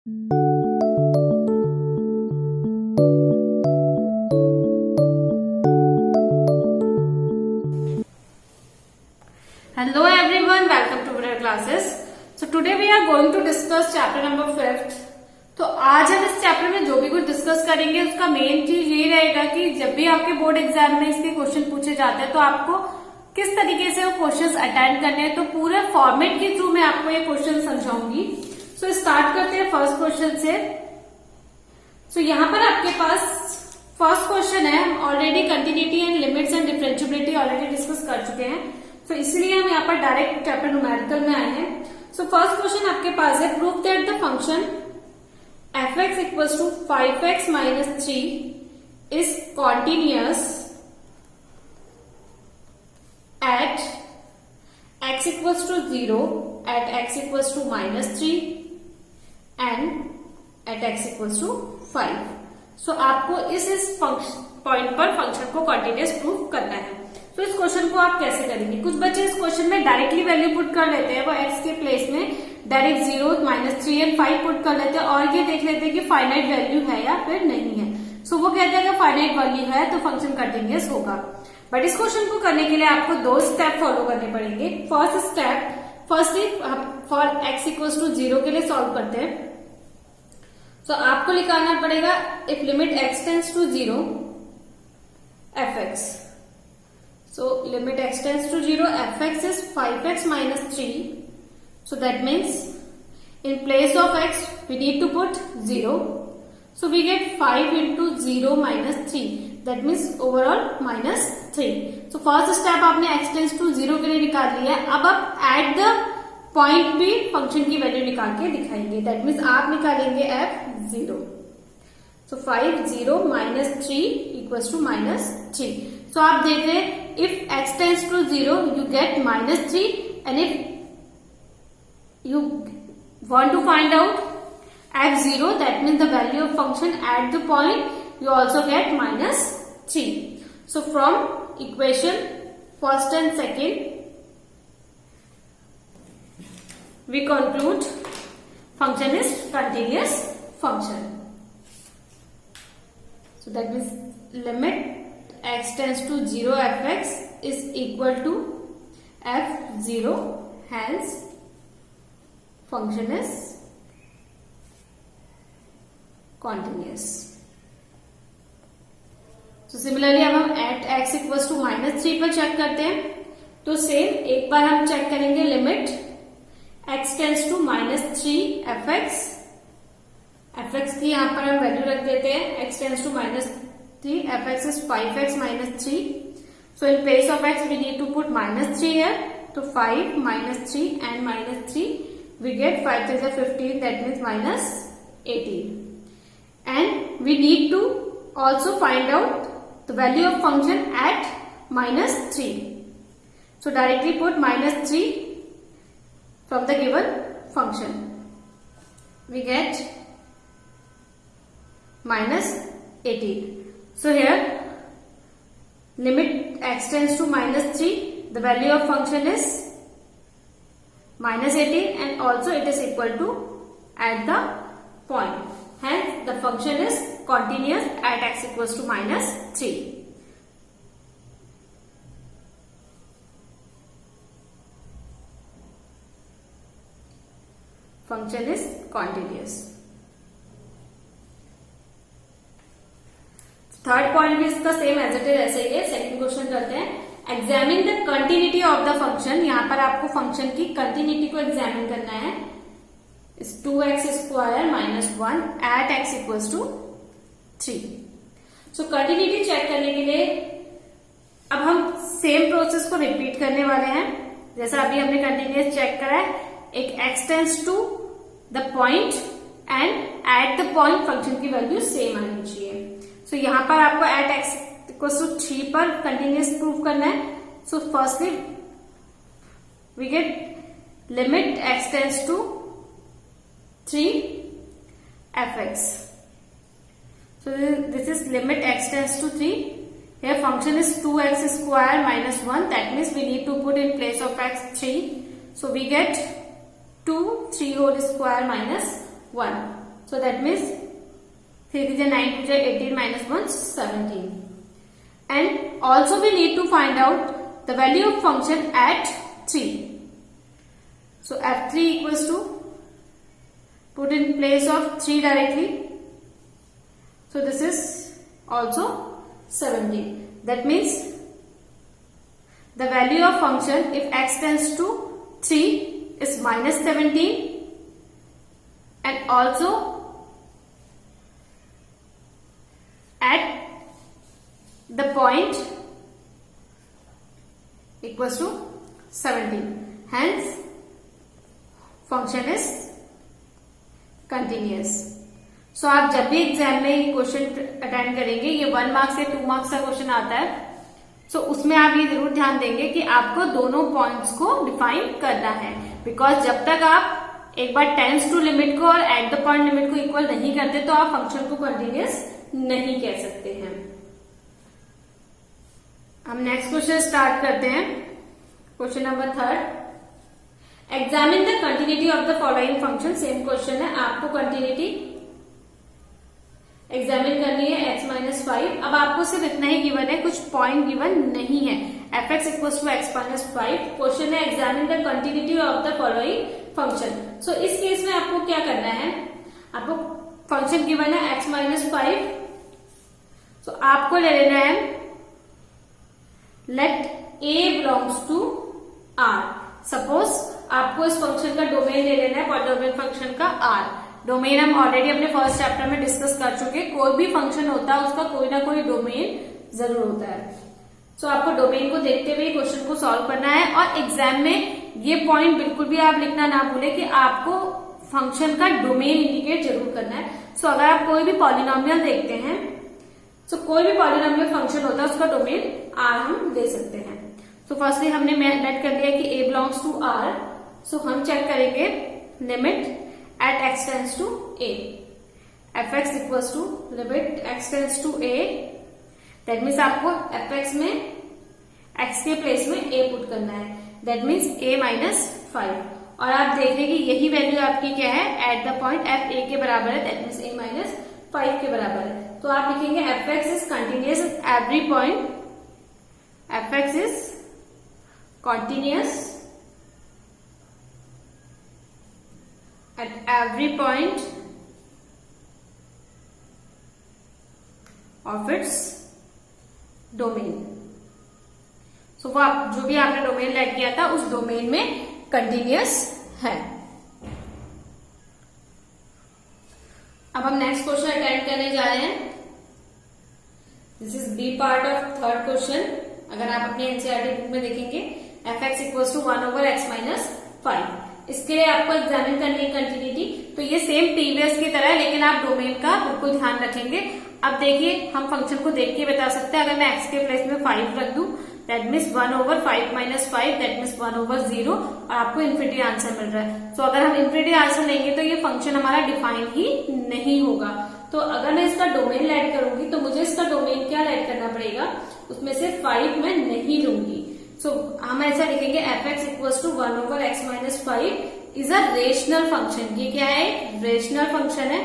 Hello everyone, welcome to our classes. So today we are going to discuss chapter number 5th. तो आज हम इस chapter में जो भी कुछ डिस्कस करेंगे उसका मेन चीज ये रहेगा कि जब भी आपके बोर्ड एग्जाम में इसके क्वेश्चन पूछे जाते हैं तो आपको किस तरीके से वो क्वेश्चंस अटेंड करने हैं, तो पूरे फॉर्मेट के थ्रू मैं आपको ये क्वेश्चन समझाऊंगी. सो स्टार्ट करते हैं फर्स्ट क्वेश्चन से. सो यहाँ पर आपके पास फर्स्ट क्वेश्चन है. हम already continuity and limits and differentiability already discuss कर चुके हैं, तो इसलिए हम यहाँ पर डायरेक्ट चैप्टर न्यूमेरिकल में आए हैं. सो फर्स्ट क्वेश्चन आपके पास है, prove that the function f(x) equals to 5x minus 3 is continuous at x equals to 0, at x equals to minus 3 and at x equals to 5. So आपको इस point पर function को continuous prove करना है. तो इस क्वेश्चन को आप कैसे करेंगे? कुछ बच्चे इस क्वेश्चन में डायरेक्टली वैल्यू पुट कर लेते हैं, वो x के प्लेस में डायरेक्ट 0, -3 एंड 5 पुट कर लेते हैं और ये देख लेते हैं कि फाइनाइट वैल्यू है या फिर नहीं है. सो वो कहते हैं कि फाइनाइट वैल्यू है तो फंक्शन कंटिन्यूस होगा. बट इस क्वेश्चन को करने के लिए आपको 2 स्टेप फॉलो करने पड़ेंगे. First step, firstly for x equals to 0 के लिए सॉल्व करते हैं. तो आपको निकालना पड़ेगा if limit x tends to 0 f(x). So limit x tends to 0, f(x) is 5x minus 3. So that means in place of x we need to put 0. So we get 5 into 0 minus 3. That means overall minus 3. So first step आपने x tends to 0 के लिए निकाल लिया है. अब आप at the point भी function की वैल्यू निकाल के दिखाएंगे. That means आप निकालेंगे f(0). So 5 0 minus 3 equals to minus 3. So आप देख रहे हैं if x tends to 0 you get minus 3, and if you want to find out f(0) that means the value of function at the point you also get minus 3. So from equation first and second we conclude function is continuous function. So that means limit x tends to 0 f(x) is equal to f(0), hence function is continuous. So similarly अब हम at x equals to -3 पर check करते हैं. तो same एक बार हम check करेंगे limit x tends to -3 f(x). f(x) की यहाँ पर हम वैल्यू रख देते हैं. x tends to -3, f(x) is 5x minus 3. So in place of x we need to put -3 here. So 5 minus 3 and minus 3 we get 5 3 is 15, that means minus 18. And we need to also find out the value of function at -3. So directly put -3 from the given function. We get minus 18. So here limit x tends to -3, the value of function is minus 18 and also it is equal to at the point. Hence the function is continuous at x equals to -3. Function is continuous. Third point भी इसका same as it is ऐसे ही है. Second question करते हैं. Examine the continuity of the function. यहाँ पर आपको function की कंटिन्यूटी को एग्जामिन करना है. 2x² minus 1 at x equals to 3. So continuity check करने के लिए अब हम सेम प्रोसेस को रिपीट करने वाले हैं. जैसा अभी हमने कंटिन्यूस चेक करा है, एक x tends to the point and at the point function की वैल्यू सेम आनी चाहिए. सो यहाँ पर आपको एट x इक्वल्स टू 3 पर कंटिन्यूस प्रूव करना है. So firstly we get limit x tends to 3 f(x). So this is limit x tends to 3. Here function is 2x² minus 1. That means we need to put in place of x 3. So we get 2 3 whole square minus 1. So that means 3 3 9 2 18 minus 1 17. And also we need to find out the value of function at 3. So f3 equals to, put in place of 3 directly. So this is also 17. That means the value of function if x tends to 3 is minus 17, and also at the point equals to 17. Hence function is continuous. So आप जब भी exam में question attend करेंगे, ये 1 marks से 2 marks का question आता है, so उसमें आप ये जरूर ध्यान देंगे कि आपको दोनों पॉइंट्स को डिफाइन करना है, बिकॉज जब तक आप एक बार टेंस टू लिमिट को और एट द पॉइंट लिमिट को इक्वल नहीं करते तो आप फंक्शन को कंटिन्यूअस नहीं कह सकते हैं। हम नेक्स्ट क्वेश्चन स्टार्ट करते हैं। Question number 3, examine the continuity of the following function. Same question है, आपको कंटिन्यूटी एग्जामिन करनी है x माइनस 5। अब आपको सिर्फ इतना ही गिवन है, कुछ पॉइंट गिवन नहीं है। F x equals to x minus 5। Question है examine the continuity of the following function. So इस केस में आपको क्या करना है, आपको फंक्शन गिवन है x माइनस 5। सो आपको ले लेना है let a belongs to r। Suppose आपको इस फंक्शन का डोमेन ले लेना है, पॉलिनोमियल फंक्शन का r। डोमेन हम ऑलरेडी अपने फर्स्ट चैप्टर में डिस्कस कर चुके। कोई भी फंक्शन होता है उसका कोई ना कोई डोमेन जरूर होता है। सो आपको डोमेन को देखते हुए क्वेश्चन को सॉल्व करना है, और एग्जाम में ये पॉइंट बिल्कुल भी आप लिखना ना भूले कि आपको फंक्शन का डोमेन इंडिकेट जरूर करना है। सो अगर आप कोई भी पॉलिनोमियल देखते हैं, सो कोई भी पॉलिनोमियल फंक्शन होता है उसका डोमेन r हम दे सकते हैं। सो फर्स्टली हमने लेट कर लिया कि a बिलोंग्स टू r। सो हम चेक करेंगे limit at x tends to a, fx equals to limit x tends to a। that means आपको fx में x के प्लेस में a पुट करना है, that means a माइनस 5। और आप देख रहे हैं कि यही वैल्यू आपकी क्या है, eight the point f a के बराबर है, that means a माइनस 5 के बराबर है। तो आप लिखेंगे fx is continuous at every point, fx is continuous at every point of its domain। सो वो आप जो भी आपने डोमेन लेट किया था उस डोमेन में कंटिन्यूअस है। अब हम नेक्स्ट क्वेश्चन अटेंड करने जा रहे हैं। This is B part of third question. अगर आप अपनी एनसीईआरटी बुक में देखेंगे F x equals to 1 over X minus 5। इसके लिए आपको एग्जामिन करनी है कंटिन्यूटी। तो ये सेम प्रीवियस की तरह है, लेकिन आप डोमेन का बिल्कुल ध्यान रखेंगे। अब देखिए हम फंक्शन को देख के बता सकते हैं, अगर मैं x के प्लेस में 5 रख दूं, that means 1 over 5 minus 5, that means 1 over 0, और आपको इन्फिनिटी आंसर मिल रहा है। तो अगर हम इन्फिनिटी आंसर लेंगे तो ये फंक्शन हमारा डिफाइन ही नहीं होगा। तो अगर मैं इसका डोमेन लेट करूंगी तो मुझे इसका डोमेन क्या लेट करना पड़ेगा, उसमें से 5 मैं नहीं लूंगी। सो हम ऐसा लिखेंगे F x equals to 1 over X minus 5 is a rational function. ये क्या है, रेशनल फंक्शन है,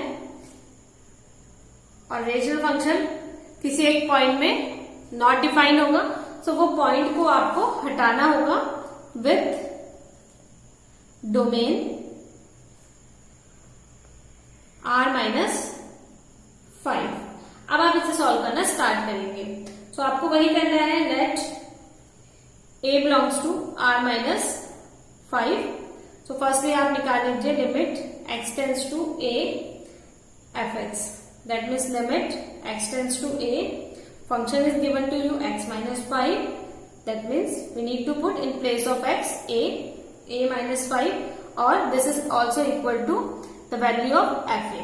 और रेशनल फंक्शन किसी एक पॉइंट में नॉट डिफाइन होगा। सो वो पॉइंट को आपको हटाना होगा विथ डोमेन r माइनस 5। अब आप इसे सॉल्व करना स्टार्ट करेंगे। सो आपको वही करना है, let a belongs to r minus 5। So firstly आप निकाल लीजिए limit x tends to a F X, that means limit x tends to a, function is given to you x minus 5, that means we need to put in place of x a minus 5, or this is also equal to the value of fa,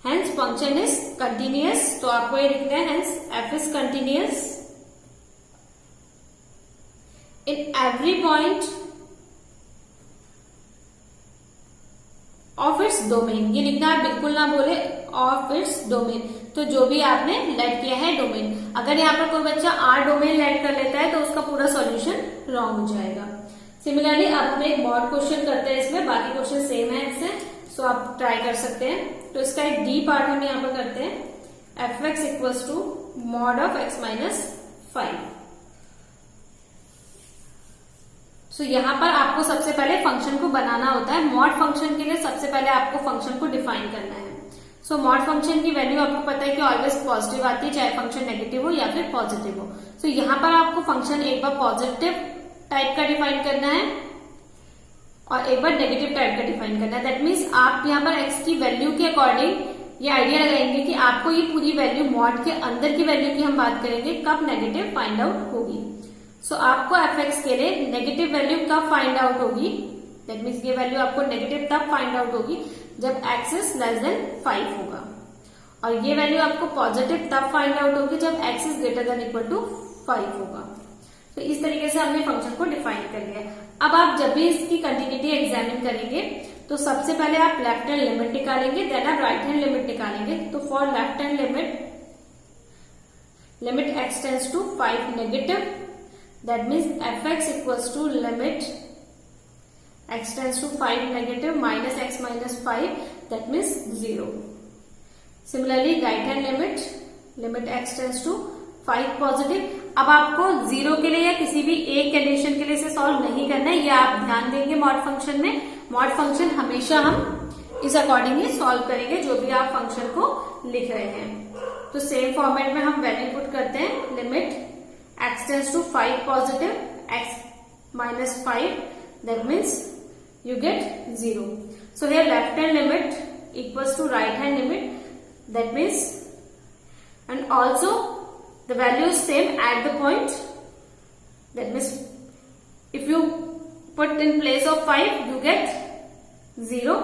hence function is continuous। तो आपको ये लिखना है hence f is continuous in every point of its domain. ये लिखना आप बिल्कुल ना बोले ऑफ इट्स डोमेन, तो जो भी आपने लेट किया है डोमेन। अगर यहाँ पर कोई बच्चा आर डोमेन लेट कर लेता है तो उसका पूरा सॉल्यूशन रॉन्ग हो जाएगा। सिमिलरली अब हम एक मॉड क्वेश्चन करते हैं, इसमें बाकी क्वेश्चन सेम है इससे। सो आप ट्राई कर सकते हैं। तो इसका एक डी पार्ट हम यहाँ पर करते हैं, F x equals to mod of X minus 5। So यहाँ पर आपको सबसे पहले फंक्शन को बनाना होता है। मॉड फंक्शन के लिए सबसे पहले आपको फंक्शन को डिफाइन करना है। सो मॉड फंक्शन की वैल्यू आपको पता है कि ऑलवेज पॉजिटिव आती है, चाहे फंक्शन नेगेटिव हो या फिर पॉजिटिव हो। सो यहाँ पर आपको फंक्शन एक बार पॉजिटिव टाइप का डिफाइन करना है और एक बार नेगेटिव टाइप का डिफाइन करना है। दैट मीन्स आप यहाँ पर एक्स की वैल्यू के अकॉर्डिंग ये आइडिया लगाएंगे कि आपको ये पूरी वैल्यू मॉड के अंदर की वैल्यू की हम बात करेंगे कब नेगेटिव फाइंड आउट होगी। सो आपको एफ एक्स के लिए नेगेटिव वैल्यू कब फाइंड आउट होगी, दैट मीन्स ये वैल्यू आपको नेगेटिव तब फाइंड आउट होगी जब एक्स इज लेस देन 5 होगा, और ये वैल्यू आपको पॉजिटिव तब फाइंड आउट होगी जब X is greater than equal to 5 होगा। तो इस तरीके से हमने फंक्शन को डिफाइन कर लिया। अब आप जब भी इसकी कंटिन्यूटी एग्जामिन करेंगे तो सबसे पहले आप लेफ्ट हैंड लिमिट निकालेंगे, देन आप राइट हैंड लिमिट निकालेंगे। तो for left hand limit X tends to 5 negative, that means fx equals to limit x tends to 5 negative minus x minus 5, that means 0. Similarly right hand limit x tends to 5 positive। अब आपको 0 के लिए या किसी भी एक condition के लिए इसे सॉल्व नहीं करना है, ये आप ध्यान देंगे मॉड फंक्शन में। मॉड फंक्शन हमेशा हम इस अकॉर्डिंग ही सॉल्व करेंगे जो भी आप फंक्शन को लिख रहे हैं। तो सेम फॉर्मेट में हम वैल्यू पुट करते हैं, limit x tends to 5 positive, x minus 5, that means you get 0. So here left hand limit equals to right hand limit, that means, and also the value is same at the point, that means if you put in place of 5 you get 0,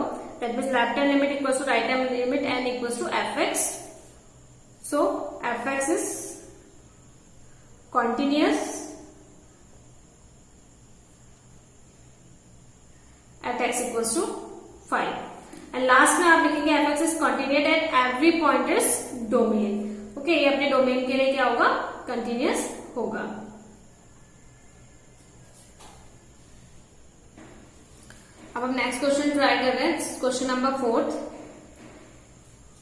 that means left hand limit equals to right hand limit and equals to fx. So fx is continuous at x equals to 5, and last में आप लिखेंगे fx is continuous at every point is domain। Okay, ये अपने domain के लिए क्या होगा, continuous होगा। अब हम नेक्स्ट क्वेश्चन ट्राई कर रहे हैं, क्वेश्चन नंबर 4।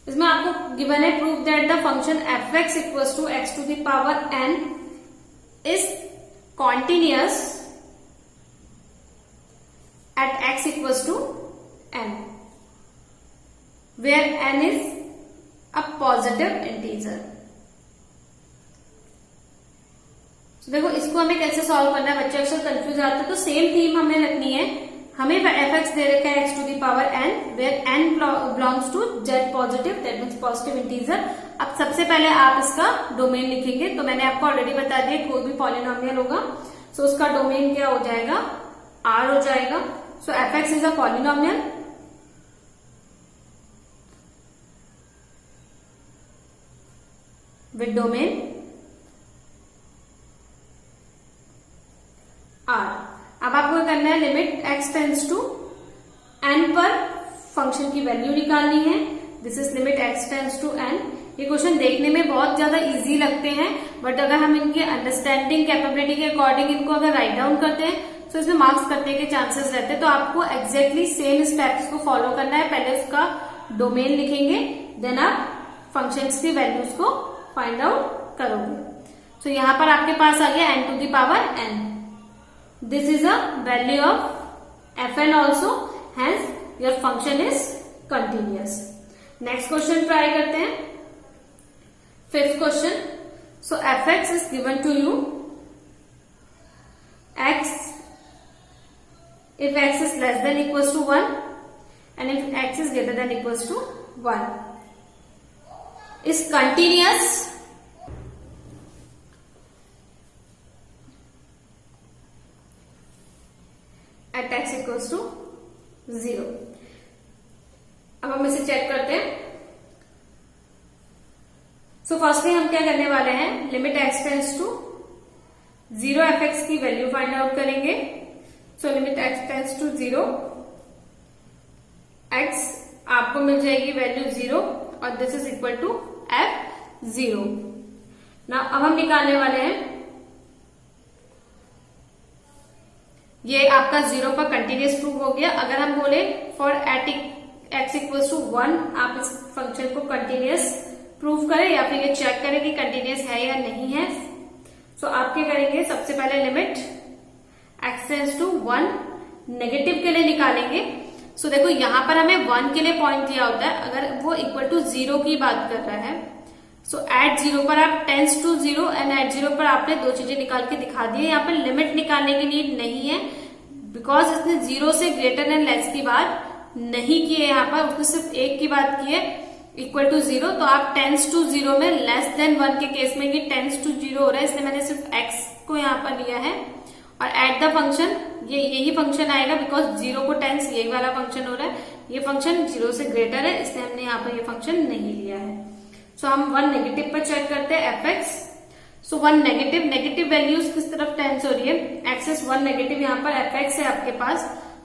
इसमें आपको गिवन है prove that the function fx equals to x to the power n is continuous at x equals to n, where n is a positive integer। तो देखो इसको हमें कैसे सॉल्व करना है, बच्चे अक्सर कंफ्यूज आते हैं। तो सेम थीम हमें रखनी है, हमें fx दे रखा है x to the power n, where n belongs to z positive, that means positive integer। अब सबसे पहले आप इसका डोमेन लिखेंगे। तो मैंने आपको ऑलरेडी बता दिया कोई भी पॉलिनोमियल होगा सो उसका डोमेन क्या हो जाएगा, R हो जाएगा। So fx is a polynomial with domain R। अब आपको करना है limit x tends to n पर फंक्शन की वैल्यू निकालनी है। This is limit x tends to n। ये क्वेश्चन देखने में बहुत ज्यादा इजी लगते हैं, बट अगर हम इनके अंडरस्टैंडिंग कैपेबिलिटी के अकॉर्डिंग इनको अगर राइट डाउन करते हैं तो इसमें मार्क्स कटने के चांसेस रहते हैं। तो आपको एग्जैक्टली सेम स्टेप्स को फॉलो करना है। पहले उसका डोमेन लिखेंगे, देन आप फंक्शंस की वैल्यूज को फाइंड आउट करोगे। तो यहाँ पर आपके पास आ गया n to the power n। This is a value of fn also, hence your function is continuous. Next question try करते हैं, fifth question. So fx is given to you, x if x is less than equals to 1 and if x is greater than equals to 1 is continuous at x equals to 0। अब हम इसे check करते हैं। So firstly हम क्या करने वाले हैं, limit x tends to 0 fx की वैल्यू फाइंड आउट करेंगे। So limit x tends to 0, x आपको मिल जाएगी वैल्यू 0 और this is equal to f0। ना अब हम निकालने वाले हैं, ये आपका 0 पर कंटिन्यूअस प्रूव हो गया। अगर हम बोले फॉर x इक्वल टू 1 आप इस फंक्शन को कंटिन्यूअस प्रूव करें या फिर ये चेक करें कि कंटिन्यूअस है या नहीं है। सो आप क्या करेंगे, सबसे पहले limit x tends to 1 negative के लिए निकालेंगे। सो देखो यहाँ पर हमें 1 के लिए पॉइंट दिया होता है, अगर वो इक्वल टू 0 की बात कर रहा है। सो एट 0 पर आप टेंस टू 0 एंड एट 0 पर आपने दो चीजें निकाल के दिखा दी है। यहाँ पर लिमिट निकालने की नीड नहीं है, बिकॉज इसने 0 से ग्रेटर एंड लेस की बात नहीं की है। यहाँ पर उसने सिर्फ एक की बात की है, इक्वल टू 0। तो आप टेंस टू 0 में लेस देन 1 के केस में कि टेंस टू 0 हो रहा है, इसलिए मैंने सिर्फ x को यहाँ पर लिया है। और एट द फंक्शन ये यही फंक्शन आएगा, बिकॉज 0 को टेंस यही वाला फंक्शन हो रहा है। ये फंक्शन 0 से ग्रेटर है, इसलिए हमने यहाँ पर ये फंक्शन नहीं लिया है। सो हम 1 नेगेटिव पर चेक करते हैं fx। सो 1 नेगेटिव वैल्यूज किस तरफ टेंस हो रही है, एक्सेस 1 नेगेटिव, यहाँ पर fx है आपके पास।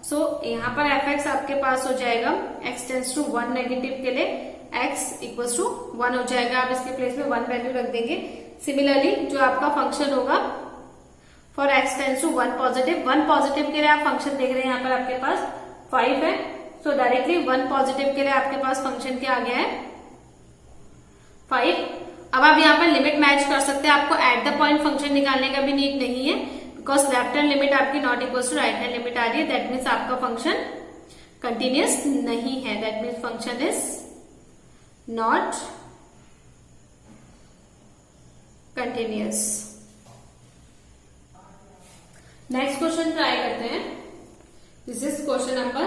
सो यहाँ पर fx आपके पास हो जाएगा x टेंस टू 1 नेगेटिव के लिए x इक्वल टू 1 हो जाएगा। आप इसके प्लेस में 1 वैल्यू रख देंगे। सिमिलरली जो आपका फंक्शन होगा for x tends to 1 positive के लिए आप फंक्शन देख रहे हैं, यहाँ पर आपके पास 5 है। सो डायरेक्टली 1 पॉजिटिव के लिए आपके पास फंक्शन क्या आ गया है, 5। अब आप यहाँ पर लिमिट मैच कर सकते हैं, आपको एट द पॉइंट फंक्शन निकालने का भी नीड नहीं है, बिकॉज लेफ्ट हैंड लिमिट आपकी not equal to right hand limit आ रही है। दैट मीन्स आपका फंक्शन कंटिन्यूअस नहीं है, that means function is not continuous. Next question try करते हैं। This is question number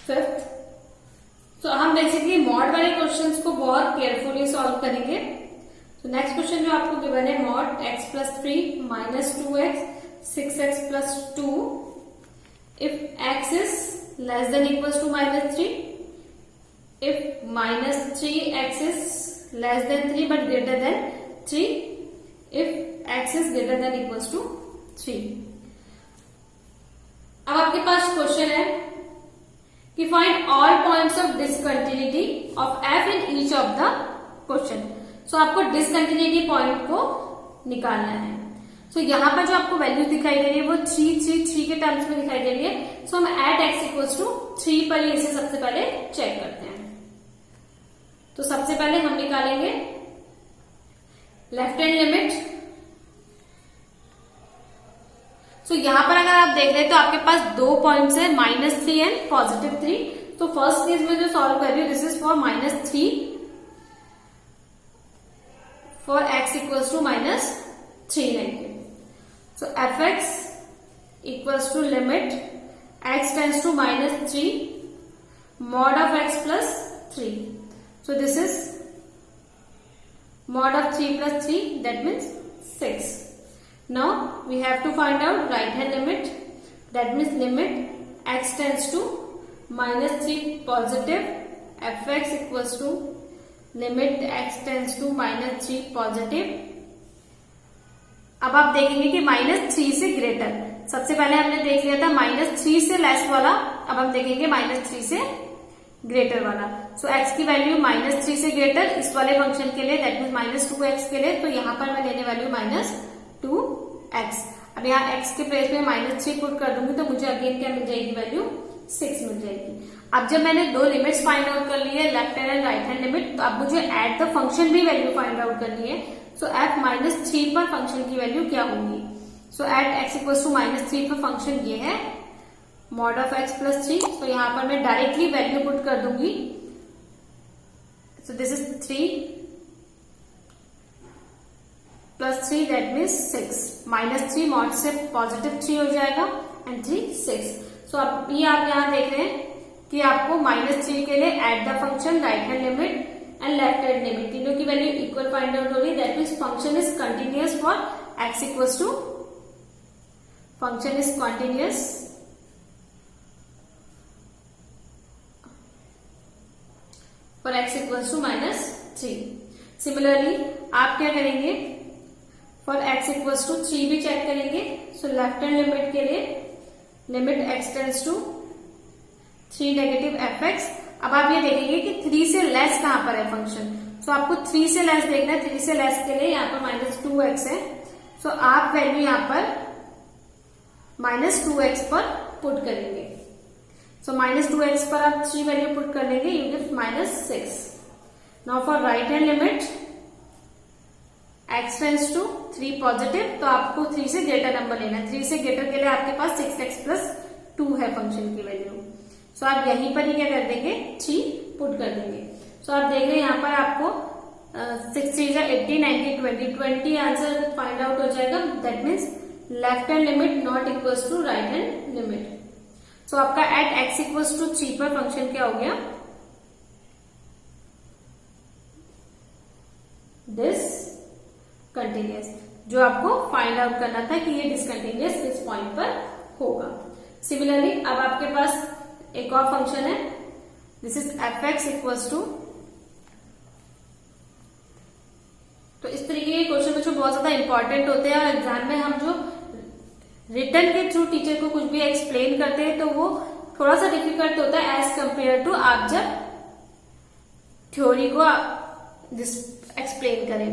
5th। तो हम बेसिकली मॉड वाले क्वेश्चंस को बहुत केयरफुली सॉल्व करेंगे। तो नेक्स्ट क्वेश्चन जो आपको गिवन है, mod x plus 3 minus 2x 6x plus 2 if x is less than equal to minus 3, if minus 3x is less than 3 but greater than 3, if x is greater than equal to 3। अब आपके पास question है कि find all points of discontinuity of f in each of the question. So आपको discontinuity point को निकालना है। सो यहाँ पर जो आपको वैल्यू दिखाई दे रही है वो 3 के टर्म्स में दिखाई दे रही है। सो हम एट x इक्वल्स टू 3 पर ही इसे सबसे पहले चेक करते हैं। तो सबसे पहले हम निकालेंगे लेफ्ट हैंड लिमिट। तो यहाँ पर अगर आप देख रहे हैं तो आपके पास 2 पॉइंट्स है, -3 एंड +3। तो फर्स्ट केस में जो सॉल्व कर रही हूँ, this is for -3 for x equals to -3 negative. So fx equals to limit x tends to -3 mod of x plus 3। So this is mod of 3 plus 3, that means 6. Now we have to find out right hand limit, that means limit x tends to -3 positive fx equals to limit x tends to -3 positive। अब आप देखेंगे कि -3 से greater, सबसे पहले हमने देख लिया था -3 से लेस वाला, अब हम देखेंगे -3 से ग्रेटर वाला। सो x की वैल्यू -3 से ग्रेटर इस वाले फंक्शन के लिए, दैट मीन्स -2x के लिए, तो यहाँ पर मैं लेने वाली हूँ -2x। अब यहाँ x के प्लेस में -3 पुट कर दूंगी तो मुझे अगेन क्या मिल जाएगी, वैल्यू 6 मिल जाएगी। अब जब मैंने 2 लिमिट्स फाइंड आउट कर ली है, left hand and right hand limit, तो अब मुझे एट द फंक्शन भी वैल्यू फाइंड आउट करनी है। सो एट -3 पर फंक्शन की वैल्यू क्या होगी। सो एट x इक्वल टू -3 पर फंक्शन ये है mod of x plus 3। तो यहाँ पर मैं डायरेक्टली वैल्यू पुट कर दूंगी। So this is 3 plus 3 that means 6, -3 mod से +3 हो जाएगा एंड 3 6। सो अब ये आप यहाँ देख रहे हैं कि आपको -3 के लिए at the function, right hand limit and left hand limit, तीनों की वैल्यू इक्वल फाइंड आउट हो रही है। That means function is continuous for x equals to, function is continuous for x equals to -3। Similarly आप क्या करेंगे, for x equals to 3 भी check करेंगे। सो लेफ्ट हैंड लिमिट के लिए limit x tends to 3 negative fx। अब आप ये देखेंगे कि 3 से लेस कहां पर है फंक्शन। सो आपको 3 से लेस देखना है, 3 से लेस के लिए यहाँ पर -2x है। सो आप वैल्यू यहाँ पर -2x पर पुट करेंगे। सो -2x पर आप 3 वैल्यू पुट कर लेंगे, you give -6. Now for right hand limit x tends to 3 positive, तो आपको 3 से ग्रेटर नंबर लेना है. 3 से ग्रेटर के लिए आपके पास 6x + 2 है फंक्शन की वैल्यू. सो आप यहीं पर ही क्या कर देंगे, 3 पुट कर देंगे. सो आप देख रहे हैं यहाँ पर आपको 6 3 80, 90, 20 आंसर फाइंड आउट हो जाएगा. That means left hand limit not equals to right hand limit. So आपका एट x इक्वल्स टू 3 पर फंक्शन क्या हो गया, डिसकंटिन्यूअस. जो आपको फाइंड आउट करना था कि ये डिसकंटिन्यूअस किस पॉइंट पर होगा. सिमिलरली अब आपके पास एक और फंक्शन है, this is fx equals to. तो इस तरीके के क्वेश्चन बच्चों बहुत ज्यादा इंपॉर्टेंट होते हैं और एग्जाम में हम जो रिटर्न के थ्रू टीचर को कुछ भी एक्सप्लेन करते हैं तो वो थोड़ा सा डिफिकल्ट होता है एज कंपेयर टू आप जब थ्योरी को एक्सप्लेन करें.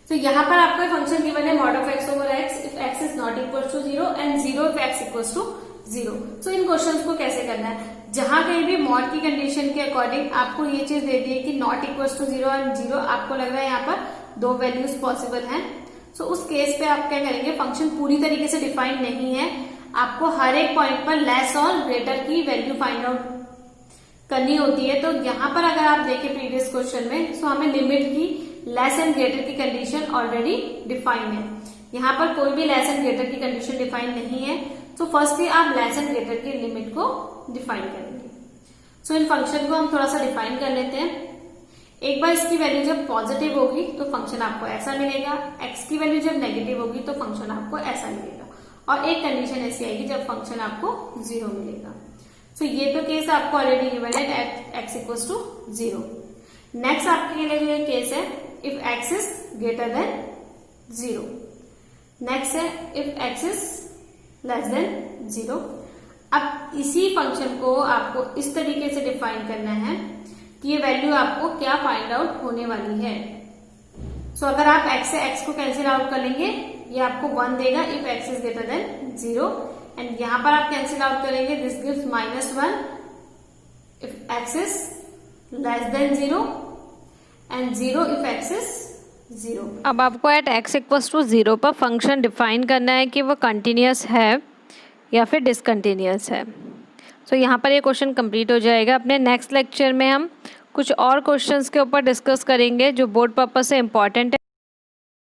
तो यहाँ पर आपको फंक्शन गिवन है mod of x over x if x is not equal to 0 and 0 if x equals to 0. So in questions को कैसे करना है, जहां कहीं भी मॉड की कंडीशन के अकॉर्डिंग आपको ये चीज दे दी है कि नॉट इक्वल्स टू 0 एंड 0, आपको लग रहा है यहाँ पर 2 वैल्यूज पॉसिबल हैं. सो उस केस पे आप क्या करेंगे, फंक्शन पूरी तरीके से डिफाइंड नहीं है, आपको हर एक पॉइंट पर लेस और ग्रेटर की वैल्यू फाइंड आउट करनी होती है. तो यहाँ पर अगर आप देखें प्रीवियस क्वेश्चन में, सो हमें लिमिट की लेस एंड ग्रेटर की कंडीशन ऑलरेडी डिफाइन है. यहाँ पर कोई भी लेस एंड ग्रेटर की कंडीशन डिफाइन नहीं है. तो फर्स्टली आप लेस एंड ग्रेटर की लिमिट को डिफाइन करेंगे. सो इन फंक्शन को हम थोड़ा सा डिफाइन कर लेते हैं. एक बार इसकी वैल्यू जब पॉजिटिव होगी तो फंक्शन आपको ऐसा मिलेगा, x की वैल्यू जब नेगेटिव होगी तो फंक्शन आपको ऐसा मिलेगा, और एक कंडीशन ऐसी आएगी जब फंक्शन आपको 0 मिलेगा. सो ये तो केस आपको ऑलरेडी गिवन है x इक्वल्स टू 0. नेक्स्ट आपके लिए जो केस है if x is greater than 0. Next है if x is less than 0. अब इसी फंक्शन को आपको इस तरीके से डिफाइन करना है कि ये वैल्यू आपको क्या फाइंड आउट होने वाली है. सो अगर आप x से x को कैंसिल आउट कर लेंगे, ये आपको 1 देगा if x is greater than 0, and यहां पर आप कैंसिल आउट करेंगे, this gives -1 if x is less than 0 and 0 if x is 0. अब आपको एट x इक्वल्स टू 0 पर फंक्शन डिफाइन करना है कि वो कंटिन्यूअस है या फिर डिसकंटिन्यूअस है. सो यहाँ पर ये क्वेश्चन कंप्लीट हो जाएगा. अपने नेक्स्ट लेक्चर में हम कुछ और क्वेश्चंस के ऊपर डिस्कस करेंगे जो बोर्ड पर्पस से इम्पॉर्टेंट है.